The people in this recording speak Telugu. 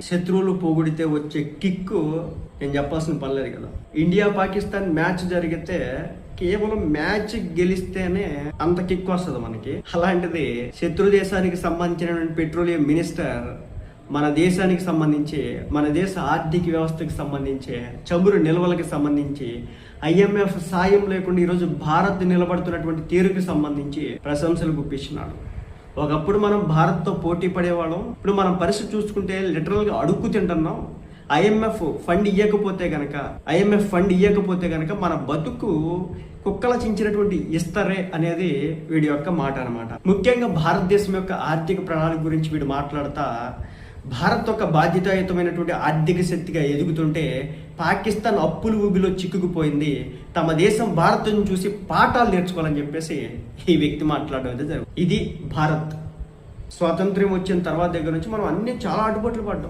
శత్రువులు పోగొడితే వచ్చే కిక్ నేను చెప్పాల్సిన పనిలేదు కదా. ఇండియా పాకిస్తాన్ మ్యాచ్ జరిగితే కేవలం మ్యాచ్ గెలిస్తేనే అంత కిక్ వస్తుంది మనకి. అలాంటిది శత్రు దేశానికి సంబంధించిన పెట్రోలియం మినిస్టర్ మన దేశానికి సంబంధించి, మన దేశ ఆర్థిక వ్యవస్థకి సంబంధించి, చమురు నిల్వలకి సంబంధించి, IMF సాయం లేకుండా ఈరోజు భారత్ నిలబడుతున్నటువంటి తీరుకి సంబంధించి ప్రశంసలు గుప్పించినాడు. ఒకప్పుడు మనం భారత్తో పోటీ పడేవాళ్ళం. ఇప్పుడు మనం పరిస్థితి చూసుకుంటే లిటరల్గా అడుక్కు తింటున్నాం. IMF ఫండ్ ఇవ్వకపోతే గనక మన బతుకు కుక్కల చించినటువంటి ఇస్తరే అనేది వీడి యొక్క మాట అనమాట. ముఖ్యంగా భారతదేశం యొక్క ఆర్థిక ప్రణాళిక గురించి వీడు మాట్లాడుతా, భారత్ ఒక బాధ్యతాయుతమైనటువంటి ఆర్థిక శక్తిగా ఎదుగుతుంటే పాకిస్తాన్ అప్పుల ఊబిలో చిక్కుకుపోయింది, తమ దేశం భారత్ను చూసి పాఠాలు నేర్చుకోవాలని చెప్పేసి ఈ వ్యక్తి మాట్లాడడం అయితే జరుగుతుంది. ఇది భారత్. స్వాతంత్ర్యం వచ్చిన తర్వాత దగ్గర నుంచి మనం అన్ని చాలా అడ్డుబాట్లు పడ్డాం.